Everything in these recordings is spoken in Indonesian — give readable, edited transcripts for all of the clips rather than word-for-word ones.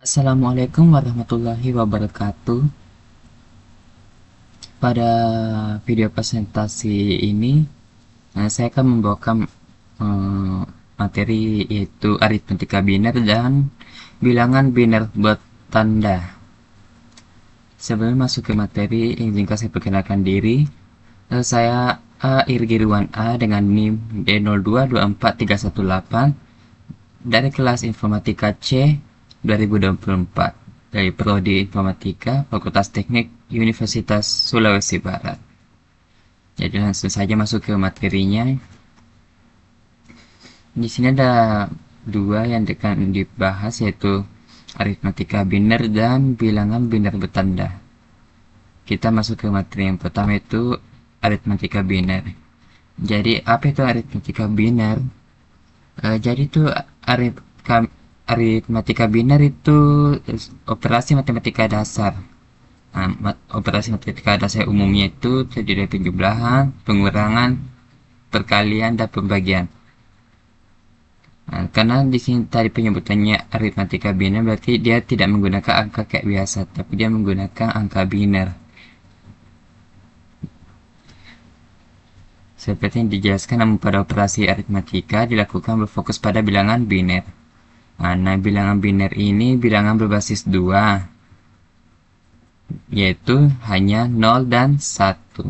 Assalamualaikum warahmatullahi wabarakatuh. Pada video presentasi ini, saya akan membawakan eh, materi yaitu aritmatika biner dan bilangan biner bertanda. Sebelum masuk ke materi, izinkan saya perkenalkan diri. Saya A. Irgiruan A dengan NIM D0224318 dari kelas Informatika C 2024 dari Prodi Informatika Fakultas Teknik Universitas Sulawesi Barat. Jadi langsung saja masuk ke materinya. Di sini ada dua yang akan dibahas yaitu aritmatika biner dan bilangan biner bertanda. Kita masuk ke materi yang pertama itu aritmatika biner. Jadi apa itu aritmatika biner? Jadi itu aritmatika biner itu operasi matematika dasar. Nah, operasi matematika dasar umumnya itu terdiri dari penjumlahan, pengurangan, perkalian, dan pembagian. Nah, karena di sini tadi penyebutannya aritmatika biner berarti dia tidak menggunakan angka kayak biasa, tapi dia menggunakan angka biner. Seperti yang dijelaskan, namun pada operasi aritmatika dilakukan berfokus pada bilangan biner. Nah, bilangan biner ini bilangan berbasis 2, yaitu hanya 0 dan 1.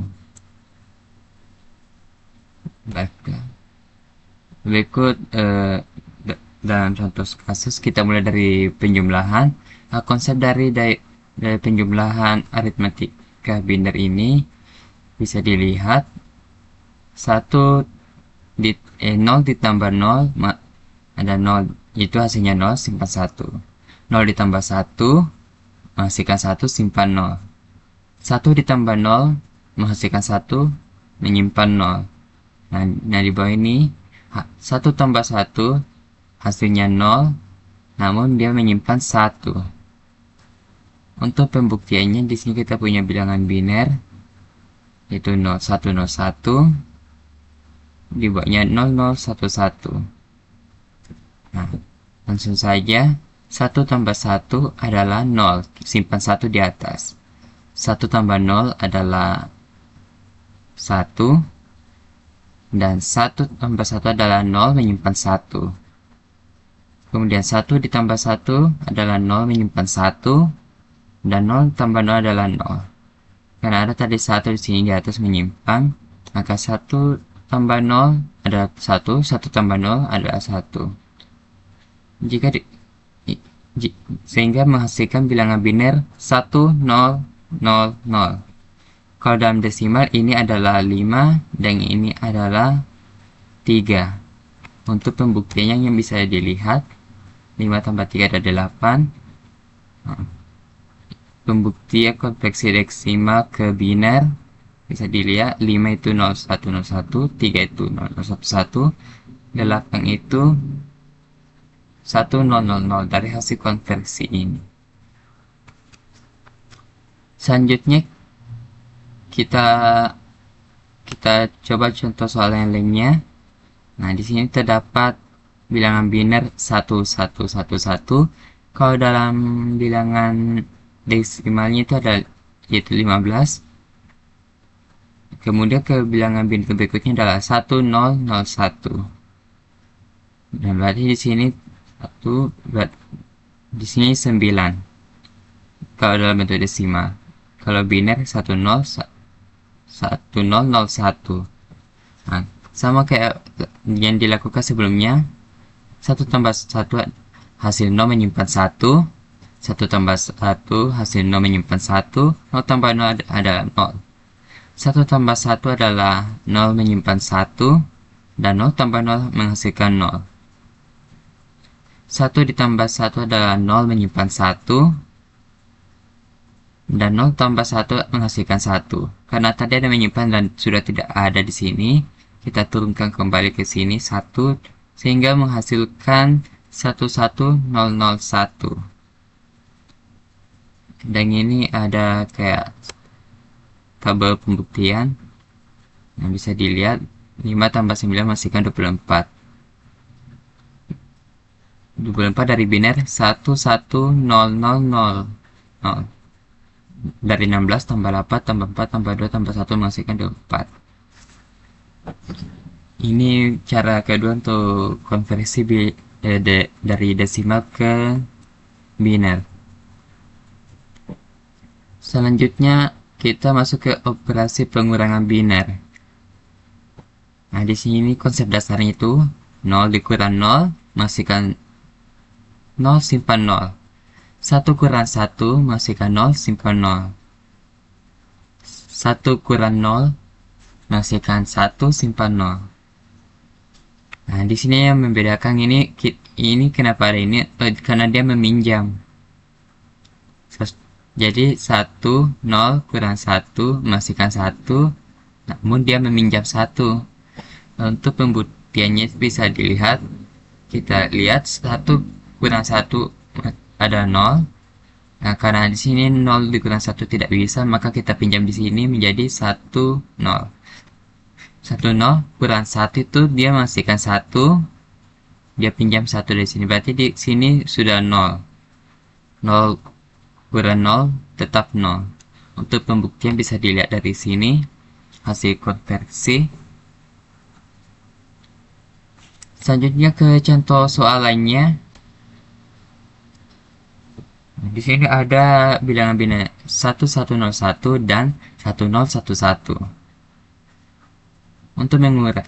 Berikut dalam contoh kasus kita mulai dari penjumlahan. Konsep dari penjumlahan aritmatika biner ini bisa dilihat 0 ditambah 0 ada 0, itu hasilnya 0, simpan 1. 0 ditambah 1 menghasilkan 1, simpan 0. 1 ditambah 0 menghasilkan 1, menyimpan 0. Nah, di bawah ini 1 tambah 1 hasilnya 0, namun dia menyimpan 1. Untuk pembuktiannya di sini kita punya bilangan biner yaitu 0101, di bawahnya 0011. Nah, langsung saja 1 tambah 1 adalah 0, simpan 1 di atas. 1 tambah 0 adalah 1, dan 1 tambah 1 adalah 0, menyimpan 1. Kemudian 1 ditambah 1 adalah 0, menyimpan 1, dan 0 tambah 0 adalah 0. Karena ada tadi 1 di sini di atas menyimpan, maka 1 tambah 0 adalah 1, 1 tambah 0 adalah 1. Sehingga menghasilkan bilangan biner 1000. Kalau dalam desimal ini adalah 5 dan ini adalah 3. Untuk pembuktiannya yang bisa dilihat 5 tambah 3 adalah 8. Pembuktian konversi deksimal ke biner bisa dilihat 5 itu 0101, 3 itu 0011, 8 itu 1000 dari hasil konversi ini. Selanjutnya kita coba contoh soal yang lainnya. Nah, di sini terdapat bilangan biner 1111. Kalau dalam bilangan desimalnya itu ada yaitu 15. Kemudian ke bilangan biner berikutnya adalah 1001. Dan berarti di sini 9. Kalau dalam bentuk desimal. Kalau biner 1001. Nah, sama kayak yang dilakukan sebelumnya. 1 tambah 1 hasil 0 menyimpan 1. 1 tambah 1 hasil 0 menyimpan 1. 0 tambah 0 adalah 0. 1 tambah 1 adalah 0 menyimpan 1. Dan 0 tambah 0 menghasilkan 0. 1 ditambah 1 adalah 0 menyimpan 1. Dan 0 tambah 1 menghasilkan 1. Karena tadi ada menyimpan dan sudah tidak ada di sini, kita turunkan kembali ke sini 1 sehingga menghasilkan 11001. Dan ini ada kayak tabel pembuktian yang bisa dilihat 5 tambah 9 menghasilkan 24. 24 dari biner 11000. Dari 16 tambah 8 tambah 4 tambah 2 tambah 1 menghasilkan 24. Ini cara kedua untuk konversi dari desimal ke biner. Selanjutnya kita masuk ke operasi pengurangan biner. Nah, di sini konsep dasarnya itu 0 dikurang 0 menghasilkan 0 simpan 0. 1 kurang 1 menghasilkan 0 simpan 0. 1 kurang 0 menghasilkan 1 simpan 0. Nah, di sini yang membedakan ini kenapa ada ini? Karena dia meminjam. Jadi 1 0 kurang 1 menghasilkan 1, namun dia meminjam 1. Untuk pembuktiannya bisa dilihat, kita lihat 1 kurang 1 ada 0. Nah, karena di sini 0 dikurang 1 tidak bisa, maka kita pinjam di sini menjadi 1 0. 1 0 kurang 1 itu dia menghasilkan 1, dia pinjam 1 dari sini, berarti di sini sudah 0. 0 kurang 0 tetap 0. Untuk pembuktian bisa dilihat dari sini hasil konversi. Selanjutnya ke contoh soal lainnya. Di sini ada bilangan biner 1101 dan 1011. Untuk mengurangi,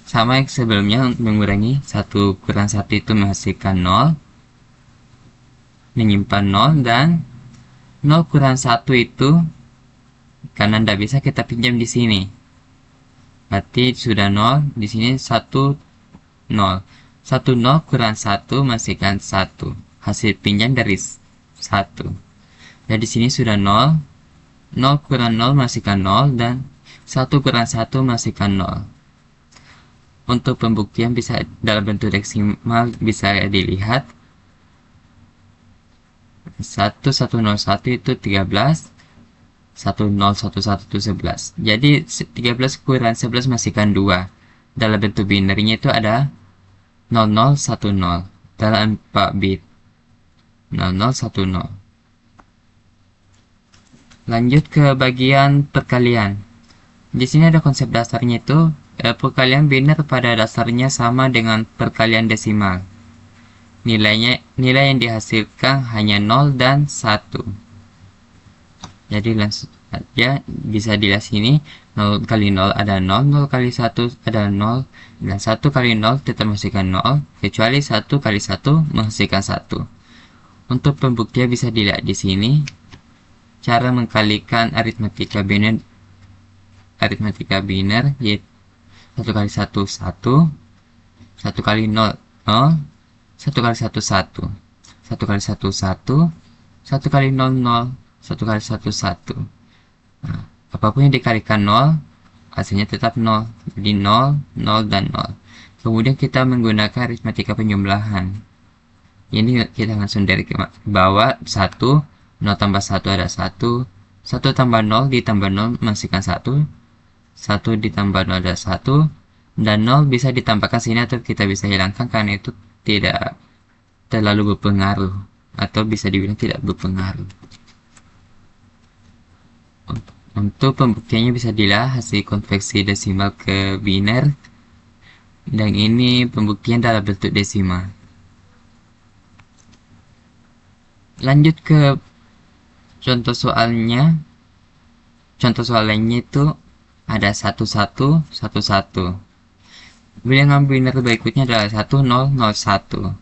sama yang sebelumnya, untuk mengurangi 1 kurang 1 itu menghasilkan 0, menyimpan 0, dan 0 kurang 1 itu karena tidak bisa kita pinjam di sini. Berarti sudah 0, di sini 1 0. 1 0 kurang 1 menghasilkan 1. Hasil pinjam dari 1. Dan di sini sudah 0. 0 kurang 0 menghasilkan 0 dan 1 kurang 1 menghasilkan 0. Untuk pembuktian bisa dalam bentuk deksimal bisa dilihat 1101 itu 13, 1011 itu 11. Jadi 13 kurang 11 menghasilkan 2. Dalam bentuk binernya itu ada 0010 dalam 4 bit. 0010. Lanjut ke bagian perkalian. Di sini ada konsep dasarnya itu perkalian biner pada dasarnya sama dengan perkalian desimal. Nilai yang dihasilkan hanya 0 dan 1. Jadi langsung saja bisa dilihat sini 0 kali 0 ada 0, 0 kali 1 ada 0, dan 1 kali 0 tetap menghasilkan 0, kecuali 1 kali 1 menghasilkan 1. Untuk pembuktian bisa dilihat di sini cara mengkalikan aritmatika biner yaitu 1 kali 1 1, 1 kali 0 0, 1 kali 1 1, 1 kali 1 1, 1 kali 0 0, 1 kali 1 1. Nah, apapun yang dikalikan 0 hasilnya tetap 0, jadi 0 0 dan 0. Kemudian kita menggunakan aritmatika penjumlahan. Ini kita langsung dari ke bawah 1, 0 tambah 1 ada 1, 1 tambah 0 ditambah 0 menghasilkan 1, 1 ditambah 0 ada 1, dan 0 bisa ditambahkan sini atau kita bisa hilangkan karena itu tidak terlalu berpengaruh atau bisa dibilang tidak berpengaruh. Untuk pembuktiannya bisa dilihat hasil konversi desimal ke biner, dan ini pembuktian dalam bentuk desimal. Lanjut ke contoh soalnya. Contoh soal lainnya itu ada 1111. Bilangan biner berikutnya adalah 1001.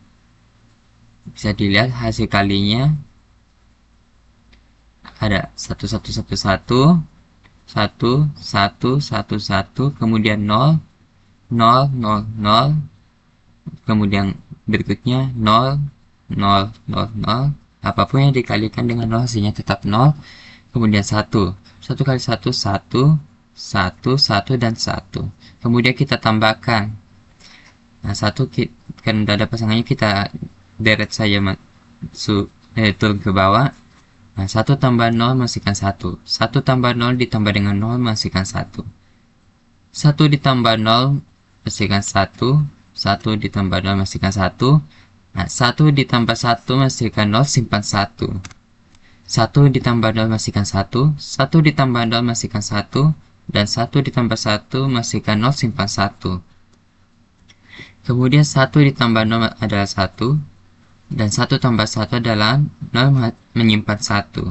Bisa dilihat hasil kalinya ada 1111, 1111, kemudian 0 0 0 0, kemudian berikutnya 0 0 0 0. Apapun yang dikalikan dengan 0 hasilnya tetap 0. Kemudian 1 kali 1 1, 1 1 dan 1. Kemudian kita tambahkan. Nah, 1 kan udah ada pasangannya, kita deret saja turun ke bawah. Nah, 1 tambah 0 menghasilkan 1. 1 tambah 0 ditambah dengan 0 menghasilkan 1. 1 ditambah 0 menghasilkan 1. 1 ditambah 0 menghasilkan 1. Nah, 1 ditambah 1 menghasilkan 0, simpan 1. 1 ditambah 0 menghasilkan 1, 1 ditambah 0 menghasilkan 1, dan 1 ditambah 1 menghasilkan 0, simpan 1. Kemudian 1 ditambah 0 adalah 1, dan 1 tambah 1 adalah 0 menyimpan 1.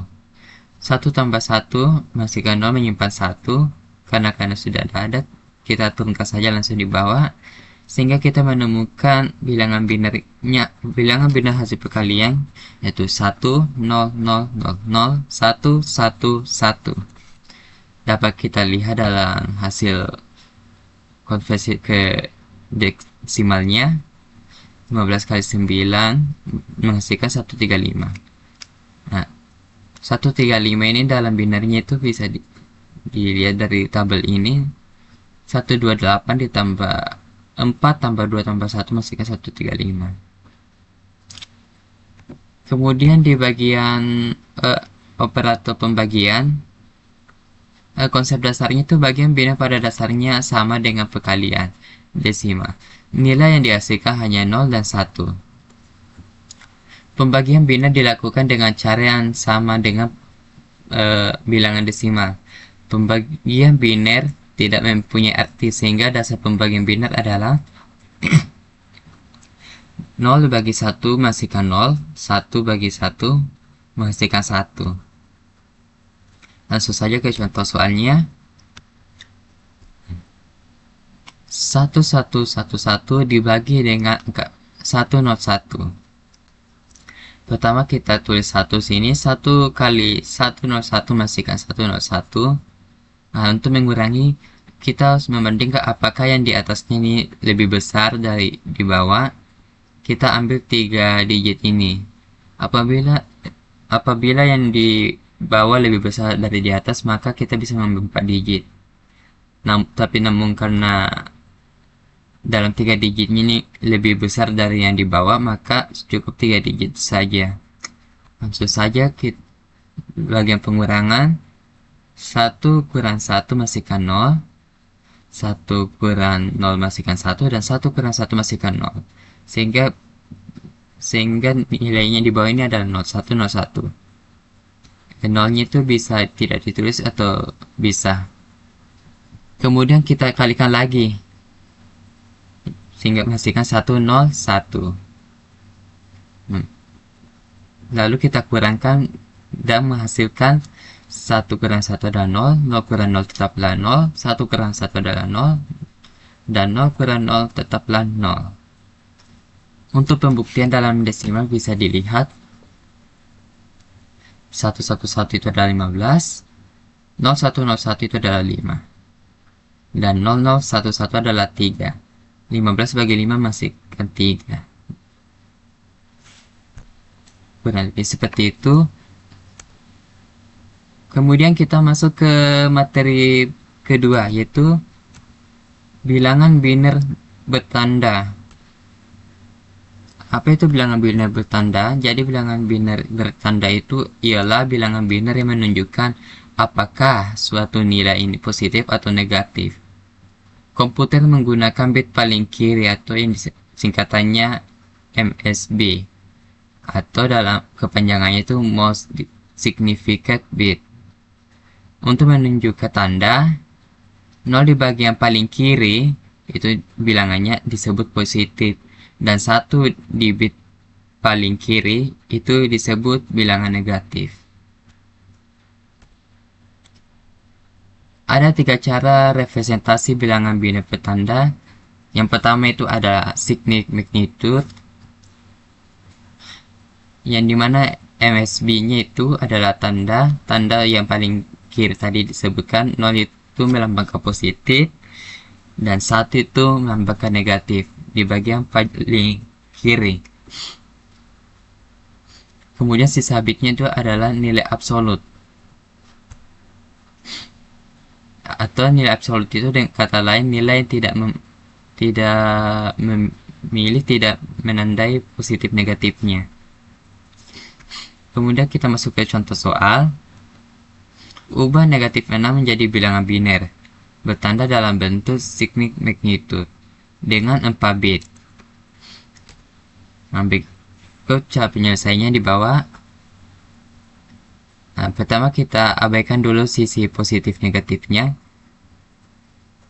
1 tambah 1 menghasilkan 0 menyimpan 1, karena sudah ada, kita turunkan saja langsung di bawah, sehingga kita menemukan bilangan binar hasil perkalian, yaitu 1, 0, 0, 0, 0, 1, 1, 1. Dapat kita lihat dalam hasil konversi ke desimalnya, 15 kali 9 menghasilkan 135. Nah, 135 ini dalam binarnya itu bisa dilihat dari tabel ini. 128 ditambah 4 tambah 2 tambah 1 menghasilkan 135. Kemudian di bagian operator pembagian, konsep dasarnya itu bagian binar pada dasarnya sama dengan perkalian desimal. Nilai yang dihasilkan hanya 0 dan 1. Pembagian binar dilakukan dengan cara yang sama dengan bilangan desimal. Pembagian binar tidak mempunyai arti, sehingga dasar pembagian binar adalah 0 bagi 1 menghasilkan 0, 1 bagi 1 menghasilkan 1. Langsung saja ke contoh soalnya. 1111 dibagi dengan 101. Pertama kita tulis 1 sini, 1 kali 101 menghasilkan 101. Nah, untuk mengurangi, kita harus membandingkan apakah yang di atasnya ini lebih besar dari di bawah. Kita ambil 3 digit ini. Apabila yang di bawah lebih besar dari di atas, maka kita bisa mengambil 4 digit. Namun karena dalam 3 digit ini lebih besar dari yang di bawah, maka cukup 3 digit saja. Langsung saja kita bagian pengurangan, 1 kurang 1 menghasilkan 0, 1 kurang 0 menghasilkan 1, dan 1 kurang 1 menghasilkan 0. Sehingga nilainya di bawah ini adalah 0, 1, 0, 1. Dan 0-nya itu bisa tidak ditulis atau bisa. Kemudian kita kalikan lagi, sehingga menghasilkan 1, 0, 1. Lalu kita kurangkan dan menghasilkan 1 kurang 1 adalah 0, 0 kurang 0 tetaplah 0, 1 kurang 1 adalah 0, dan 0 kurang 0 tetaplah 0. Untuk pembuktian dalam desimal bisa dilihat 111 itu adalah 15, 0101 itu adalah 5, dan 0011 adalah 3. 15 bagi 5 menghasilkan 3. Kurang lebih seperti itu. Kemudian kita masuk ke materi kedua, yaitu bilangan binar bertanda. Apa itu bilangan binar bertanda? Jadi bilangan binar bertanda itu ialah bilangan binar yang menunjukkan apakah suatu nilai ini positif atau negatif. Komputer menggunakan bit paling kiri atau yang singkatannya MSB, atau dalam kepanjangannya itu most significant bit. Untuk menunjukkan tanda, 0 di bagian paling kiri itu bilangannya disebut positif, dan 1 di bit paling kiri itu disebut bilangan negatif. Ada 3 cara representasi bilangan binar bertanda. Yang pertama itu ada significant magnitude, yang dimana MSB-nya itu adalah tanda yang paling kiri tadi disebutkan. 0 itu melambangkan positif, dan 1 itu melambangkan negatif di bagian paling kiri. Kemudian sisa bitnya itu adalah nilai absolut, atau nilai absolut itu dengan kata lain nilai tidak menandai positif negatifnya. Kemudian kita masuk ke contoh soal. Ubah negatif 6 menjadi bilangan binar bertanda dalam bentuk significant magnitude dengan 4 bit. Nah, berikut cara penyelesaiannya di bawah. Nah, pertama kita abaikan dulu sisi positif negatifnya.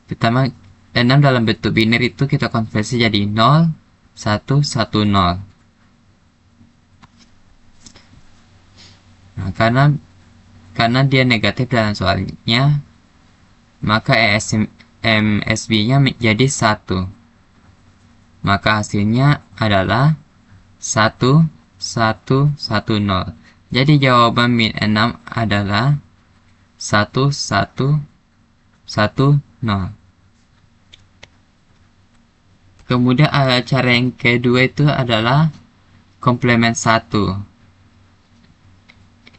Pertama, 6 dalam bentuk biner itu kita konversi jadi 0, 1, 1, 0. Nah, karena dia negatif dalam soalnya, maka MSB-nya menjadi 1. Maka hasilnya adalah 1, 1, 1, 0. Jadi jawaban min 6 adalah 1, 1, 1, 0. Kemudian cara yang kedua itu adalah komplement 1.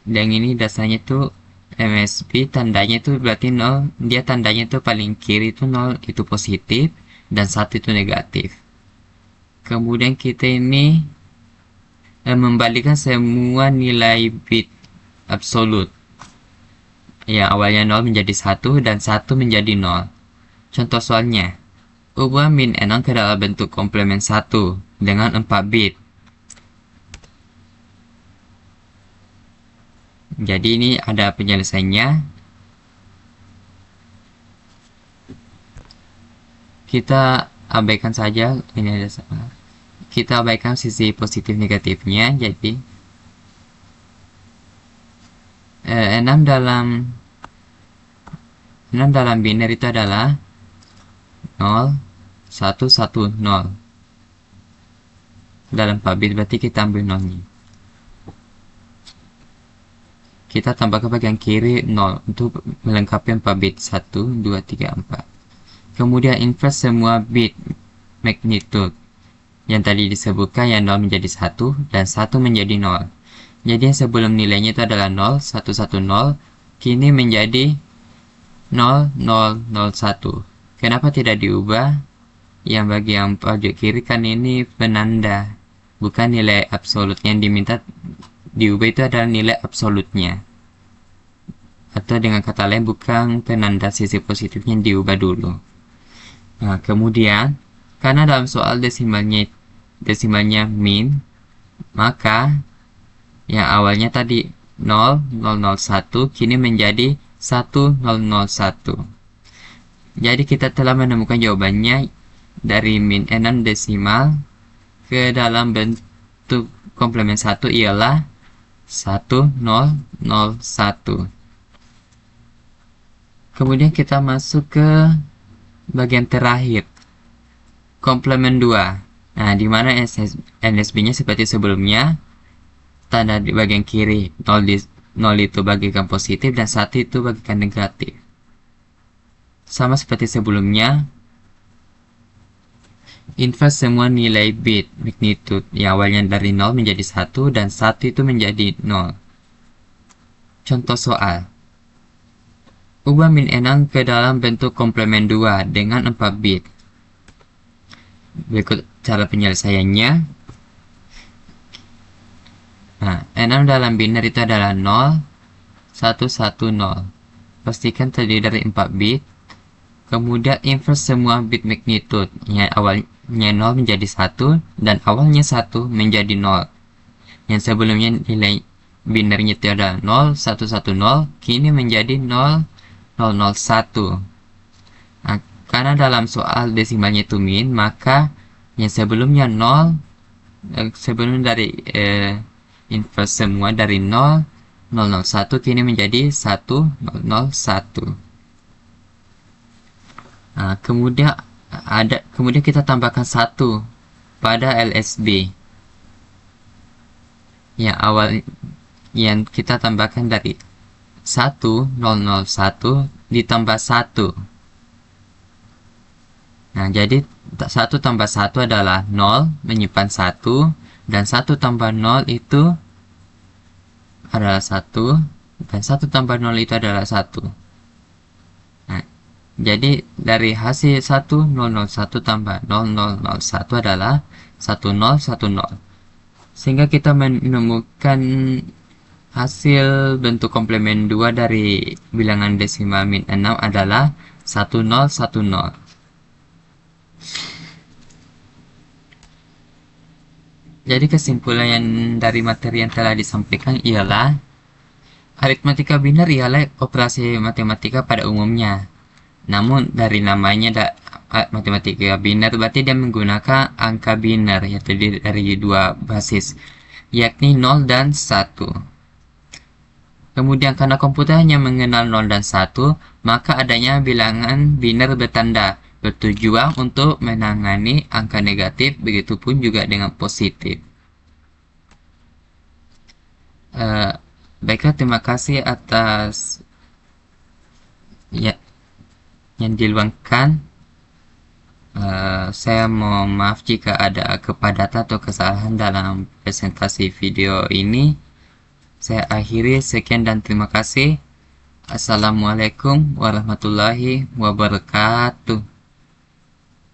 Dan ini dasarnya tuh MSB, tandanya itu berarti 0. Dia tandanya itu paling kiri itu 0, itu positif, dan 1 itu negatif. Kemudian kita ini membalikkan semua nilai bit absolut. Ya, awalnya 0 menjadi 1 dan 1 menjadi 0. Contoh soalnya, ubah min 6 ke dalam bentuk komplement 1 dengan 4 bit. Jadi ini ada penyelesaiannya. Kita abaikan saja, ini ada salah. Kita abaikan sisi positif negatifnya, jadi 6 dalam biner itu adalah 0, 1, 1, 0. Dalam 4 bit berarti kita ambil 0-nya. Kita tambahkan bagian kiri 0 untuk melengkapi 4 bit. 1, 2, 3, 4. Kemudian invert semua bit magnitude yang tadi disebutkan, yang 0 menjadi 1 dan 1 menjadi 0. Jadi yang sebelum nilainya itu adalah 0, 1, 1, 0, kini menjadi 0, 0, 0, 1. Kenapa tidak diubah? Yang bagian pojok kiri kan ini penanda, bukan nilai absolut. Yang diminta diubah itu adalah nilai absolutnya. Atau dengan kata lain, bukan penanda sisi positifnya diubah dulu. Nah, kemudian, karena dalam soal desimalnya min, maka yang awalnya tadi 0, 0, 0, 1, kini menjadi 1, 0, 0, 1. Jadi kita telah menemukan jawabannya dari min 6 desimal ke dalam bentuk komplement 1 ialah 1, 0, 0, 1. Kemudian kita masuk ke bagian terakhir, komplement 2. Nah, di mana NSB-nya seperti sebelumnya, tanda di bagian kiri 0 itu bagikan positif dan 1 itu bagikan negatif. Sama seperti sebelumnya, invert semua nilai bit magnitude yang awalnya dari 0 menjadi 1 dan 1 itu menjadi 0. Contoh soal, ubah min 6 ke dalam bentuk komplement 2 dengan 4 bit. Berikut cara penyelesaiannya. Nah, 6 dalam biner itu adalah 0, 1, 1, 0. Pastikan terdiri dari 4 bit. Kemudian invert semua bit magnitude yang awalnya 0 menjadi 1 dan awalnya 1 menjadi 0. Yang sebelumnya nilai binernya itu adalah 0, 1, 1, 0, kini menjadi 0, 0, 0, 1. Nah, karena dalam soal desimalnya itu min, maka yang sebelumnya 0, sebelum dari invert semua dari 0, 0, 0, 1, kini menjadi 1, 0, 0, 1. Nah, kemudian kita tambahkan 1 pada LSB yang kita tambahkan dari 1, 0, 0, 1 ditambah 1. Nah, jadi 1 tambah 1 adalah 0, menyimpan 1, dan 1 tambah 0 itu adalah 1, dan 1 tambah 0 itu adalah 1. Nah, jadi dari hasil 1, 0, 0, 1 tambah 0, 0, 0, 1 adalah 1, 0, 1, 0. Sehingga kita menemukan hasil bentuk komplement 2 dari bilangan desimal min 6 adalah 1, 0, 1, 0. Jadi kesimpulan yang dari materi yang telah disampaikan ialah aritmatika biner ialah operasi matematika pada umumnya. Namun dari namanya matematika biner berarti dia menggunakan angka biner yaitu dari dua basis, yakni 0 dan 1. Kemudian karena komputer hanya mengenal 0 dan 1, maka adanya bilangan biner bertanda bertujuan untuk menangani angka negatif, begitupun juga dengan positif. Baiklah, terima kasih atas ya yang diluangkan. Saya mohon maaf jika ada kepadatan atau kesalahan dalam presentasi video ini. Saya akhiri, sekian dan terima kasih. Assalamualaikum warahmatullahi wabarakatuh.